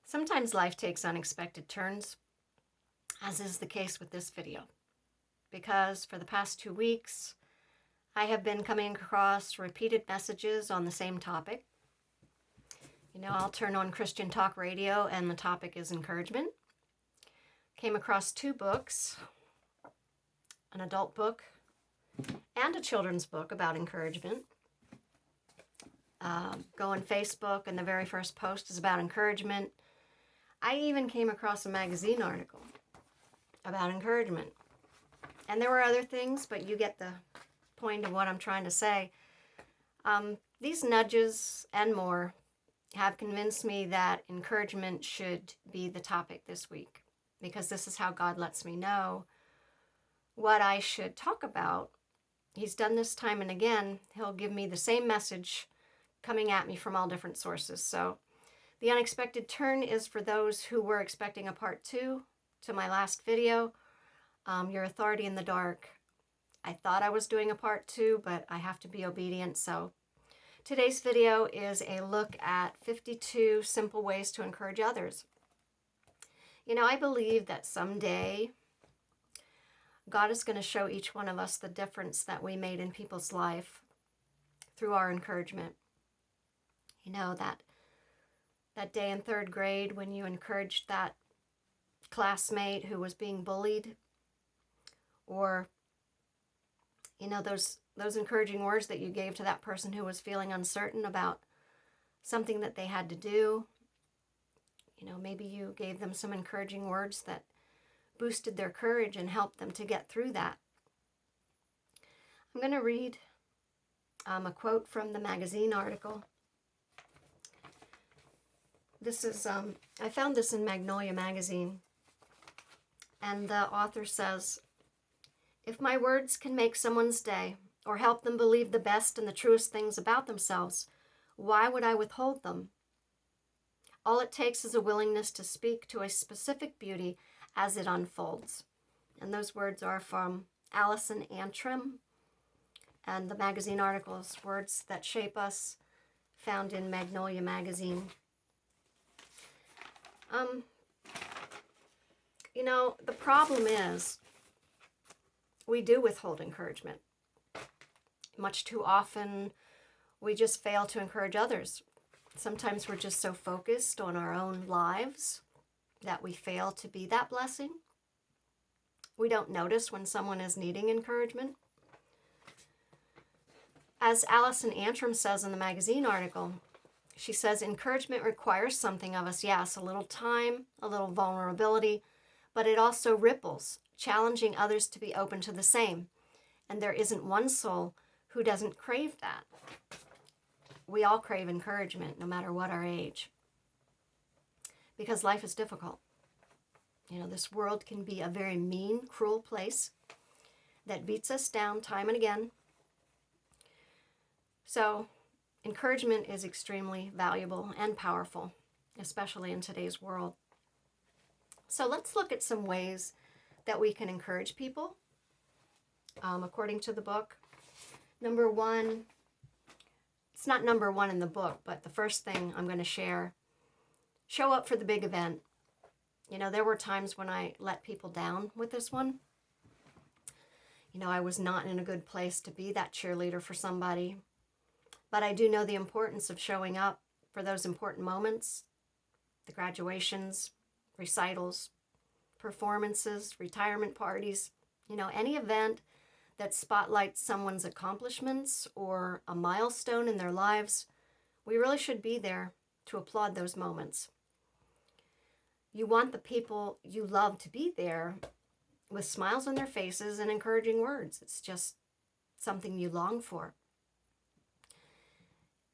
Sometimes life takes unexpected turns, as is the case with this video, because for the past 2 weeks, I have been coming across repeated messages on the same topic. I'll turn on Christian Talk Radio and the topic is encouragement. Came across 2 books, an adult book and a children's book about encouragement. Go on Facebook and the very first post is about encouragement. I even came across a magazine article about encouragement. And there were other things, but you get the point of what I'm trying to say. These nudges and more have convinced me that encouragement should be the topic this week, because this is how God lets me know what I should talk about. He's done this time and again. He'll give me the same message coming at me from all different sources. So the unexpected turn is for those who were expecting a part 2 to my last video, Your Authority in the Dark. I thought I was doing a part 2, but I have to be obedient. So today's video is a look at 52 simple ways to encourage others. I believe that someday God is going to show each one of us the difference that we made in people's life through our encouragement. That day in 3rd grade when you encouraged that classmate who was being bullied, or those encouraging words that you gave to that person who was feeling uncertain about something that they had to do. Maybe you gave them some encouraging words that boosted their courage and helped them to get through that. I'm going to read a quote from the magazine article. This is, I found this in Magnolia Magazine, and the author says, "If my words can make someone's day or help them believe the best and the truest things about themselves, why would I withhold them? All it takes is a willingness to speak to a specific beauty as it unfolds." And those words are from Allison Antrim, and the magazine article is Words That Shape Us, found in Magnolia Magazine. The problem is we do withhold encouragement. Much too often, we just fail to encourage others. Sometimes we're just so focused on our own lives that we fail to be that blessing. We don't notice when someone is needing encouragement. As Allison Antrim says in the magazine article, she says, encouragement requires something of us, yes, a little time, a little vulnerability, but it also ripples, challenging others to be open to the same. And there isn't one soul who doesn't crave that. We all crave encouragement, no matter what our age, because life is difficult. This world can be a very mean, cruel place that beats us down time and again. So encouragement is extremely valuable and powerful, especially in today's world. So let's look at some ways that we can encourage people. According to the book, number 1, it's not number 1 in the book, but the first thing I'm going to share, show up for the big event. There were times when I let people down with this one. I was not in a good place to be that cheerleader for somebody. But I do know the importance of showing up for those important moments, the graduations, recitals, performances, retirement parties, any event that spotlights someone's accomplishments or a milestone in their lives. We really should be there to applaud those moments. You want the people you love to be there with smiles on their faces and encouraging words. It's just something you long for.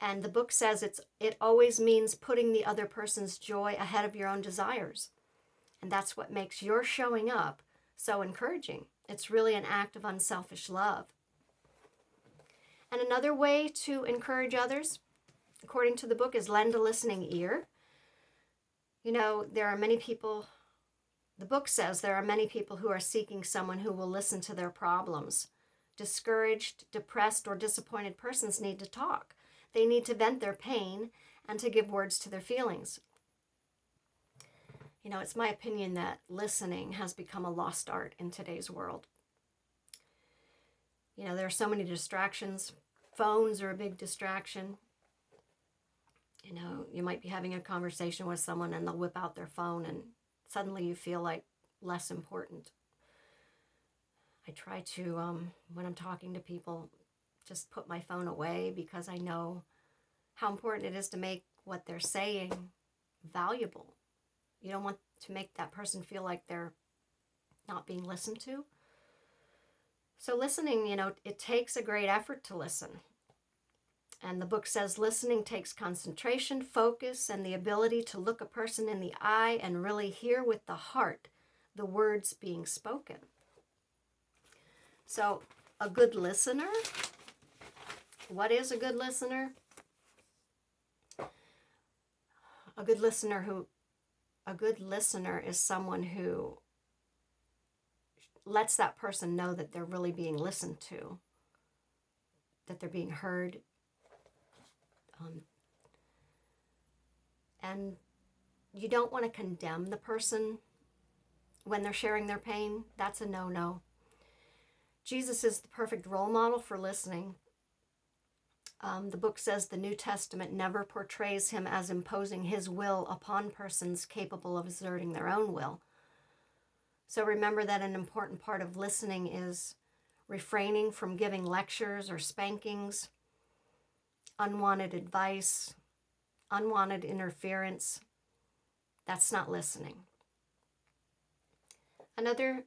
And the book says it always means putting the other person's joy ahead of your own desires. And that's what makes your showing up so encouraging. It's really an act of unselfish love. And another way to encourage others, according to the book, is lend a listening ear. There are many people, the book says there are many people who are seeking someone who will listen to their problems. Discouraged, depressed, or disappointed persons need to talk. They need to vent their pain and to give words to their feelings. You know, it's my opinion that listening has become a lost art in today's world. You know, there are so many distractions. Phones are a big distraction. You know, you might be having a conversation with someone and they'll whip out their phone and suddenly you feel like less important. I try to, when I'm talking to people, just put my phone away because I know how important it is to make what they're saying valuable. You don't want to make that person feel like they're not being listened to. So listening, you know, it takes a great effort to listen. And the book says listening takes concentration, focus, and the ability to look a person in the eye and really hear with the heart the words being spoken. So a good listener, what is a good listener? A good listener is someone who lets that person know that they're really being listened to, that they're being heard. And you don't want to condemn the person when they're sharing their pain. That's a no-no. Jesus is the perfect role model for listening. The book says the New Testament never portrays him as imposing his will upon persons capable of exerting their own will. So remember that an important part of listening is refraining from giving lectures or spankings, unwanted advice, unwanted interference. That's not listening. Another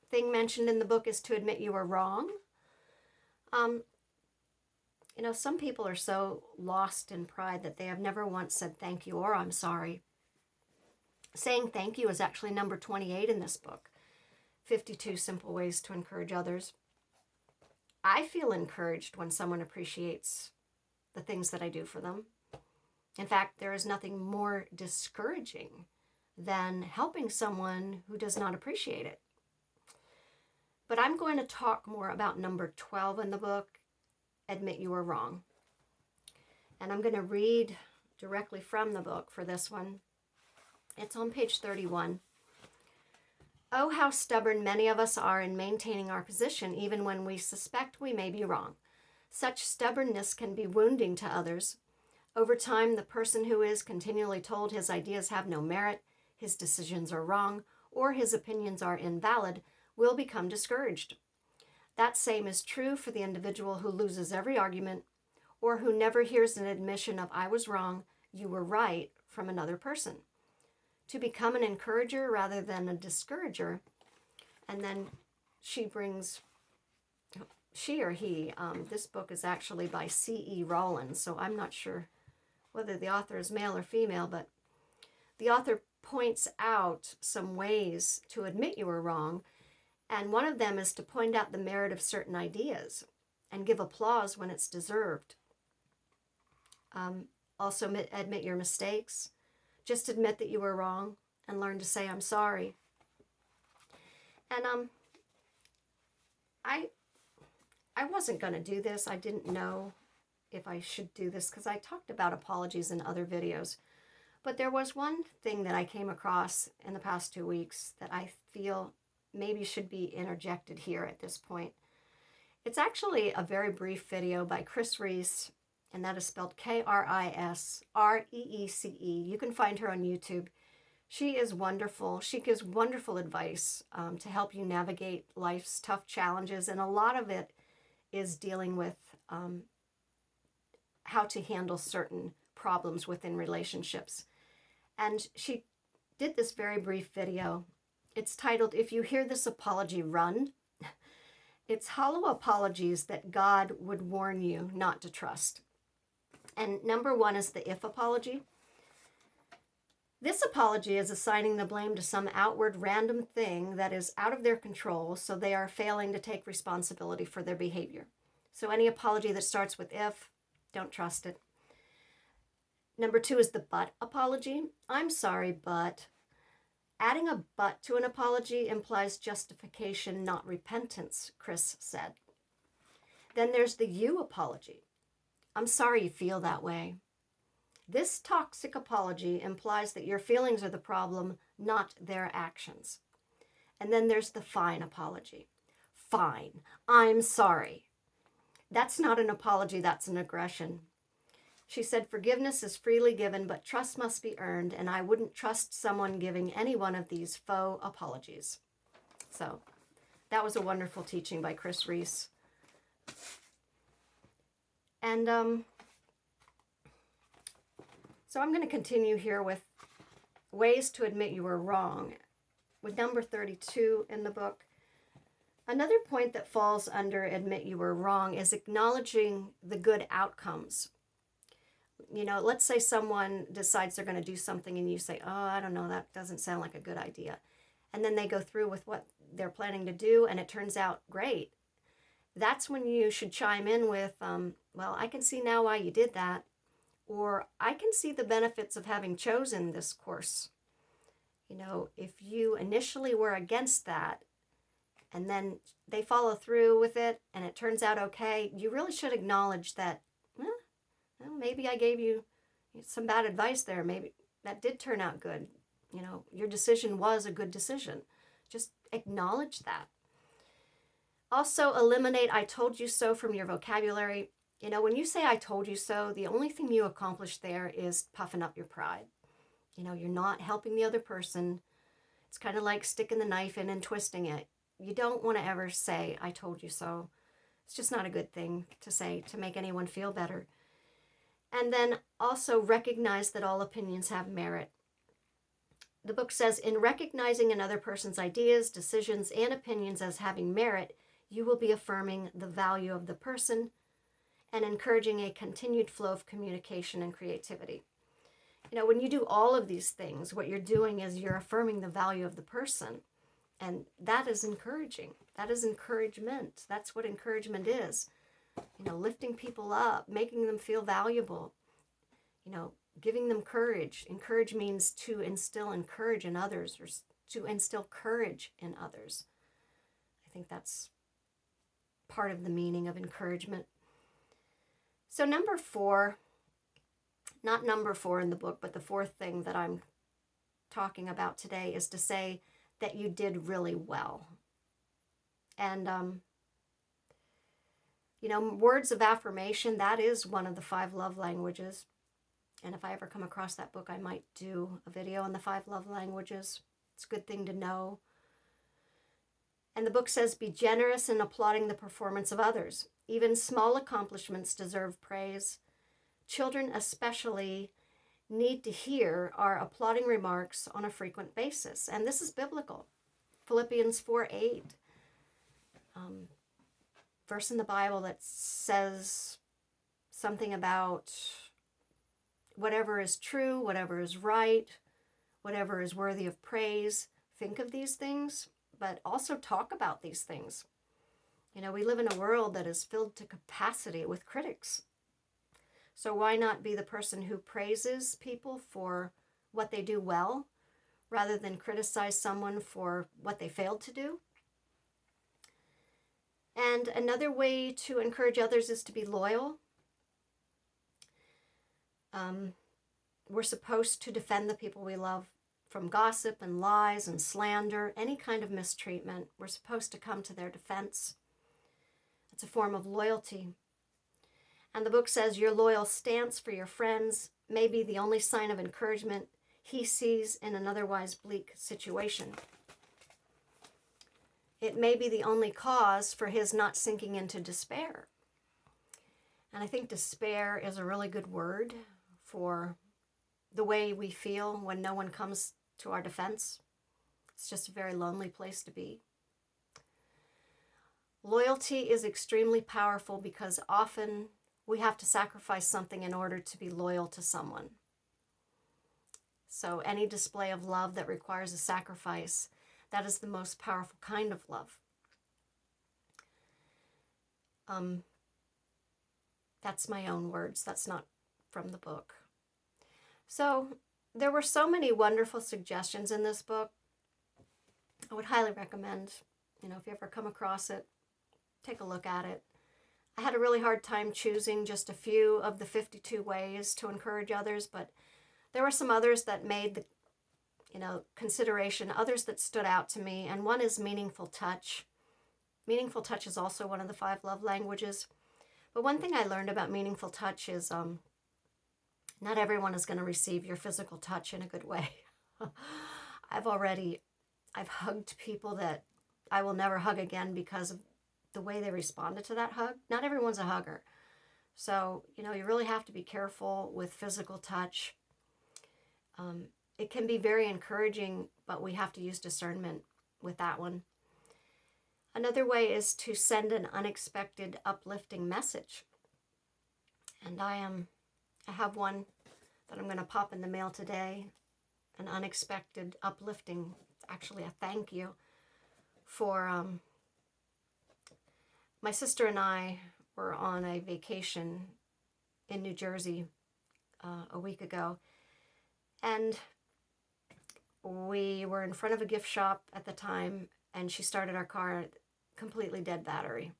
thing mentioned in the book is to admit you were wrong. You know, some people are so lost in pride that they have never once said thank you or I'm sorry. Saying thank you is actually number 28 in this book, 52 Simple Ways to Encourage Others. I feel encouraged when someone appreciates the things that I do for them. In fact, there is nothing more discouraging than helping someone who does not appreciate it. But I'm going to talk more about number 12 in the book, Admit You Were Wrong. And I'm going to read directly from the book for this one. It's on page 31. Oh, how stubborn many of us are in maintaining our position, even when we suspect we may be wrong. Such stubbornness can be wounding to others. Over time, the person who is continually told his ideas have no merit, his decisions are wrong, or his opinions are invalid, will become discouraged. That same is true for the individual who loses every argument, or who never hears an admission of I was wrong, you were right from another person. To become an encourager rather than a discourager, and then she or he, this book is actually by C.E. Rollins, so I'm not sure whether the author is male or female, but the author points out some ways to admit you were wrong, and one of them is to point out the merit of certain ideas and give applause when it's deserved. Also admit your mistakes. Just admit that you were wrong and learn to say, I'm sorry. And I wasn't going to do this. I didn't know if I should do this because I talked about apologies in other videos. But there was one thing that I came across in the past 2 weeks that I feel maybe should be interjected here at this point. It's actually a very brief video by Chris Reese, and that is spelled Krisreece. You can find her on YouTube. She is wonderful. She gives wonderful advice to help you navigate life's tough challenges, and a lot of it is dealing with how to handle certain problems within relationships. And she did this very brief video. It's titled, If You Hear This Apology, Run. It's hollow apologies that God would warn you not to trust. And number 1 is the if apology. This apology is assigning the blame to some outward random thing that is out of their control, so they are failing to take responsibility for their behavior. So any apology that starts with if, don't trust it. Number 2 is the but apology. I'm sorry, but. Adding a but to an apology implies justification, not repentance, Chris said. Then there's the you apology. I'm sorry you feel that way. This toxic apology implies that your feelings are the problem, not their actions. And then there's the fine apology. Fine, I'm sorry. That's not an apology, that's an aggression. She said, forgiveness is freely given, but trust must be earned, and I wouldn't trust someone giving any one of these faux apologies. So that was a wonderful teaching by Chris Reese. And so I'm going to continue here with ways to admit you were wrong, with number 32 in the book. Another point that falls under admit you were wrong is acknowledging the good outcomes. You know, let's say someone decides they're going to do something and you say, oh, I don't know, that doesn't sound like a good idea. And then they go through with what they're planning to do and it turns out great. That's when you should chime in with, well, I can see now why you did that. Or I can see the benefits of having chosen this course. You know, if you initially were against that and then they follow through with it and it turns out okay, you really should acknowledge that, well, maybe I gave you some bad advice there. Maybe that did turn out good. You know, your decision was a good decision. Just acknowledge that. Also, eliminate I told you so from your vocabulary. You know, when you say I told you so, the only thing you accomplish there is puffing up your pride. You know, you're not helping the other person. It's kind of like sticking the knife in and twisting it. You don't want to ever say I told you so. It's just not a good thing to say to make anyone feel better. And then also recognize that all opinions have merit. The book says, in recognizing another person's ideas, decisions, and opinions as having merit, you will be affirming the value of the person and encouraging a continued flow of communication and creativity. You know, when you do all of these things, what you're doing is you're affirming the value of the person. And that is encouraging. That is encouragement. That's what encouragement is. You know, lifting people up, making them feel valuable, you know, giving them courage. Encourage means to instill courage in others or to instill courage in others. I think that's part of the meaning of encouragement. So number 4, not number 4 in the book, but the fourth thing that I'm talking about today is to say that you did really well. And, you know, words of affirmation, that is one of the 5 love languages. And if I ever come across that book, I might do a video on the 5 love languages. It's a good thing to know. And the book says, be generous in applauding the performance of others. Even small accomplishments deserve praise. Children especially need to hear our applauding remarks on a frequent basis. And this is biblical. Philippians 4:8. Verse in the Bible that says something about whatever is true, whatever is right, whatever is worthy of praise. Think of these things, but also talk about these things. You know, we live in a world that is filled to capacity with critics. So why not be the person who praises people for what they do well, rather than criticize someone for what they failed to do? And another way to encourage others is to be loyal. We're supposed to defend the people we love from gossip and lies and slander, any kind of mistreatment. We're supposed to come to their defense. It's a form of loyalty. And the book says your loyal stance for your friends may be the only sign of encouragement he sees in an otherwise bleak situation. It may be the only cause for his not sinking into despair. And I think despair is a really good word for the way we feel when no one comes to our defense. It's just a very lonely place to be. Loyalty is extremely powerful because often we have to sacrifice something in order to be loyal to someone. So any display of love that requires a sacrifice, that is the most powerful kind of love. That's my own words. That's not from the book. So there were so many wonderful suggestions in this book. I would highly recommend, if you ever come across it, take a look at it. I had a really hard time choosing just a few of the 52 ways to encourage others, but there were some others that made the consideration, others that stood out to me, and one is meaningful touch. Meaningful touch is also one of the 5 love languages. But one thing I learned about meaningful touch is not everyone is going to receive your physical touch in a good way. I've hugged people that I will never hug again because of the way they responded to that hug. Not everyone's a hugger. So, you really have to be careful with physical touch. It can be very encouraging, but we have to use discernment with that one. Another way is to send an unexpected, uplifting message. And I have one that I'm going to pop in the mail today. An unexpected, uplifting, actually a thank you for my sister and I were on a vacation in New Jersey a week ago. And we were in front of a gift shop at the time, and she started our car, completely dead battery.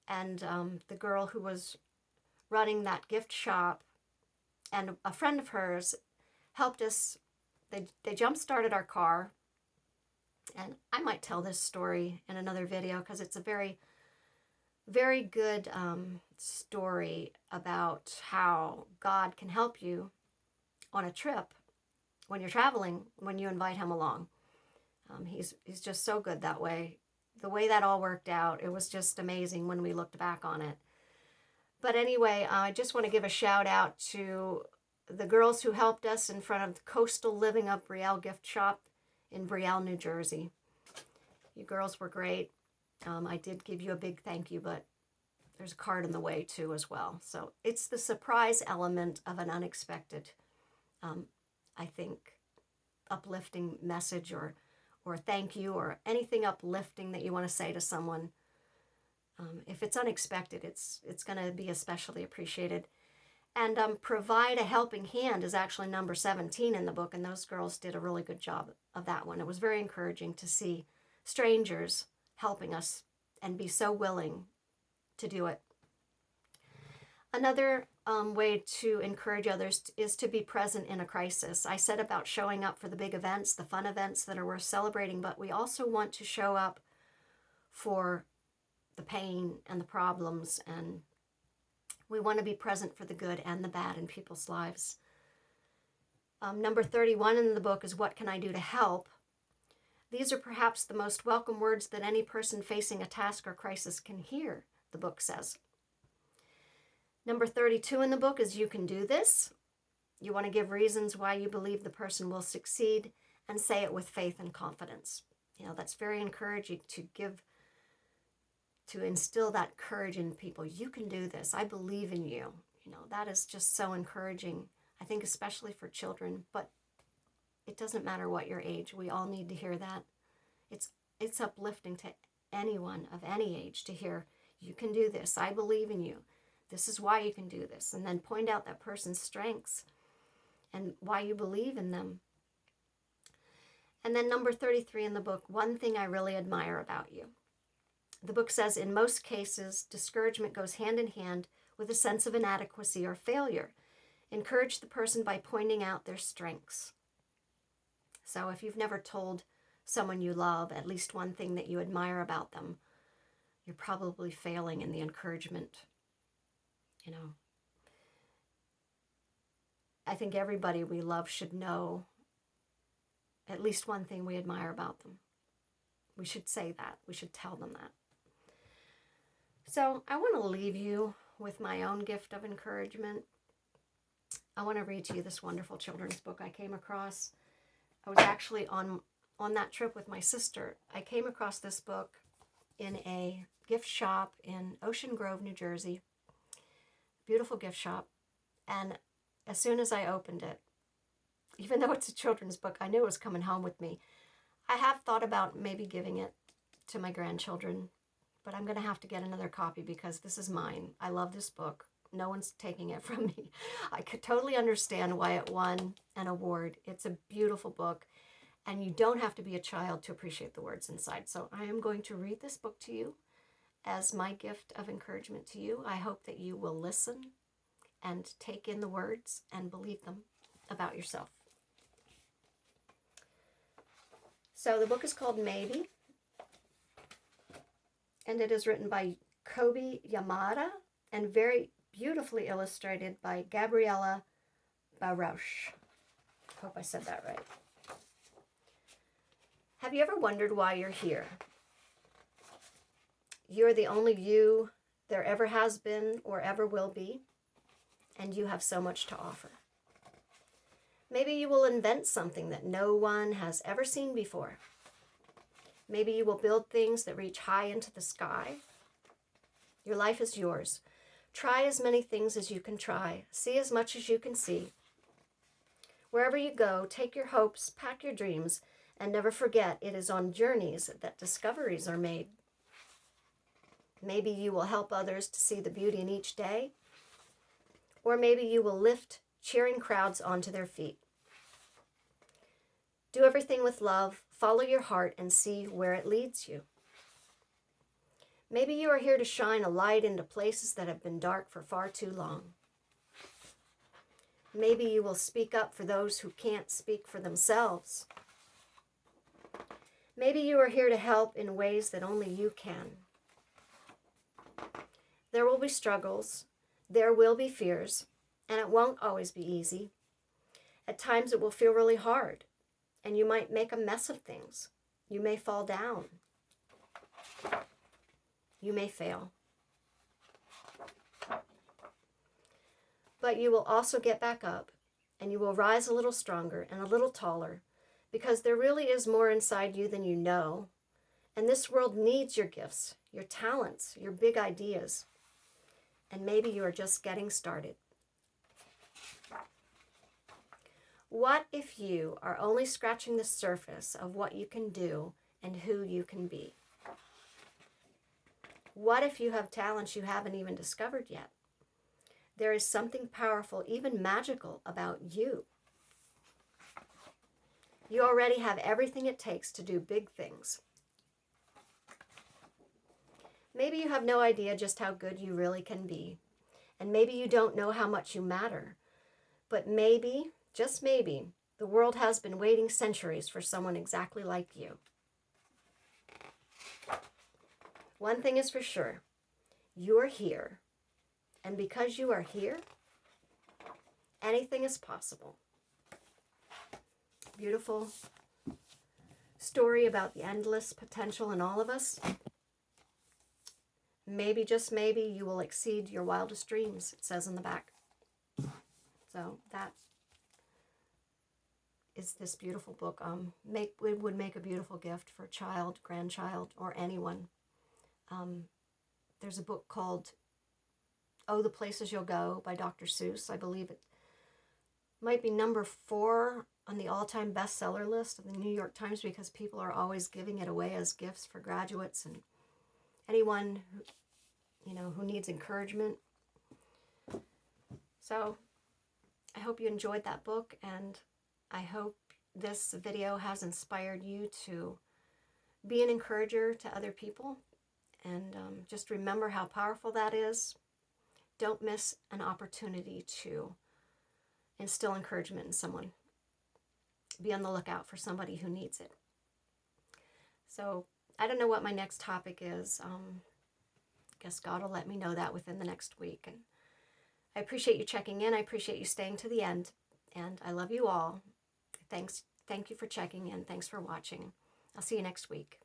And the girl who was running that gift shop and a friend of hers helped us. They jump-started our car. And I might tell this story in another video because it's a very, very good story about how God can help you on a trip when you're traveling, when you invite him along. He's just so good that way. The way that all worked out, it was just amazing when we looked back on it. But anyway, I just want to give a shout out to the girls who helped us in front of the Coastal Living of Brielle gift shop in Brielle, New Jersey. You girls were great. I did give you a big thank you, but there's a card in the way too as well. So it's the surprise element of an unexpected, I think, uplifting message or thank you or anything uplifting that you want to say to someone. If it's unexpected, it's going to be especially appreciated. And provide a helping hand is actually number 17 in the book, and those girls did a really good job of that one. It was very encouraging to see strangers helping us and be so willing to do it. Another way to encourage others is to be present in a crisis. I said about showing up for the big events, the fun events that are worth celebrating, but we also want to show up for the pain and the problems, and we want to be present for the good and the bad in people's lives. Number 31 in the book is What Can I Do to Help? These are perhaps the most welcome words that any person facing a task or crisis can hear, the book says. Number 32 in the book is You Can Do This. You want to give reasons why you believe the person will succeed and say it with faith and confidence. That's very encouraging to instill that courage in people. You can do this. I believe in you. That is just so encouraging, I think, especially for children, but it doesn't matter what your age. We all need to hear that. It's uplifting to anyone of any age to hear, you can do this. I believe in you. This is why you can do this. And then point out that person's strengths and why you believe in them. And then number 33 in the book, One Thing I Really Admire About You. The book says, in most cases, discouragement goes hand in hand with a sense of inadequacy or failure. Encourage the person by pointing out their strengths. So if you've never told someone you love at least one thing that you admire about them, you're probably failing in the encouragement. I think everybody we love should know at least one thing we admire about them. We should say that. We should tell them that. So I want to leave you with my own gift of encouragement. I want to read to you this wonderful children's book I came across. I was actually on that trip with my sister. I came across this book in a gift shop in Ocean Grove, New Jersey. Beautiful gift shop. And as soon as I opened it, even though it's a children's book, I knew it was coming home with me. I have thought about maybe giving it to my grandchildren, but I'm going to have to get another copy because this is mine. I love this book. No one's taking it from me. I could totally understand why it won an award. It's a beautiful book, and you don't have to be a child to appreciate the words inside. So I am going to read this book to you, as my gift of encouragement to you. I hope that you will listen and take in the words and believe them about yourself. So the book is called Maybe, and it is written by Kobi Yamada and very beautifully illustrated by Gabriella Barouche. Hope I said that right. Have you ever wondered why you're here? You're the only you there ever has been or ever will be, and you have so much to offer. Maybe you will invent something that no one has ever seen before. Maybe you will build things that reach high into the sky. Your life is yours. Try as many things as you can try. See as much as you can see. Wherever you go, take your hopes, pack your dreams, and never forget it is on journeys that discoveries are made. Maybe you will help others to see the beauty in each day, or maybe you will lift cheering crowds onto their feet. Do everything with love, follow your heart, and see where it leads you. Maybe you are here to shine a light into places that have been dark for far too long. Maybe you will speak up for those who can't speak for themselves. Maybe you are here to help in ways that only you can. There will be struggles, there will be fears, and it won't always be easy. At times it will feel really hard, and you might make a mess of things. You may fall down. You may fail. But you will also get back up, and you will rise a little stronger and a little taller, because there really is more inside you than you know, and this world needs your gifts, your talents, your big ideas, and maybe you are just getting started. What if you are only scratching the surface of what you can do and who you can be? What if you have talents you haven't even discovered yet? There is something powerful, even magical, about you. You already have everything it takes to do big things. Maybe you have no idea just how good you really can be, and maybe you don't know how much you matter, but maybe, just maybe, the world has been waiting centuries for someone exactly like you. One thing is for sure, you are here, and because you are here, anything is possible. Beautiful story about the endless potential in all of us. Maybe, just maybe, you will exceed your wildest dreams, it says in the back. So that is this beautiful book. It would make a beautiful gift for a child, grandchild, or anyone. There's a book called Oh, the Places You'll Go by Dr. Seuss. I believe it might be number 4 on the all-time bestseller list of the New York Times, because people are always giving it away as gifts for graduates and anyone who needs encouragement. So I hope you enjoyed that book, and I hope this video has inspired you to be an encourager to other people. And just remember how powerful that is. Don't miss an opportunity to instill encouragement in someone. Be on the lookout for somebody who needs it. So I don't know what my next topic is. Guess God will let me know that within the next week. And I appreciate you checking in. I appreciate you staying to the end. And I love you all. Thank you for checking in. Thanks for watching. I'll see you next week.